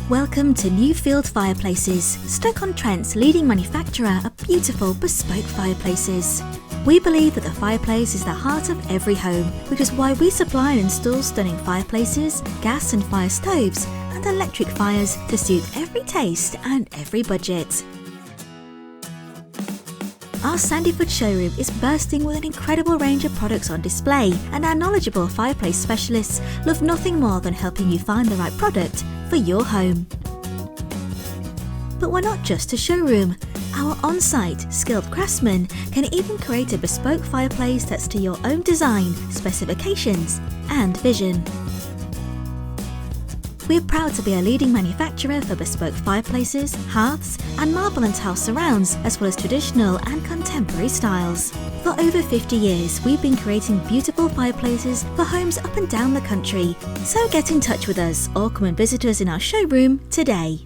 Welcome to Newfield Fireplaces, Stoke-on-Trent's leading manufacturer of beautiful bespoke fireplaces. We believe that the fireplace is the heart of every home, which is why we supply and install stunning fireplaces, gas and fire stoves, and electric fires to suit every taste and every budget. Our Sandyford showroom is bursting with an incredible range of products on display, and our knowledgeable fireplace specialists love nothing more than helping you find the right product for your home. But we're not just a showroom. Our on-site, skilled craftsmen can even create a bespoke fireplace that's to your own design, specifications and vision. We're proud to be a leading manufacturer for bespoke fireplaces, hearths and marble and tile surrounds, as well as traditional and contemporary styles. For over 50 years, we've been creating beautiful fireplaces for homes up and down the country. So get in touch with us or come and visit us in our showroom today.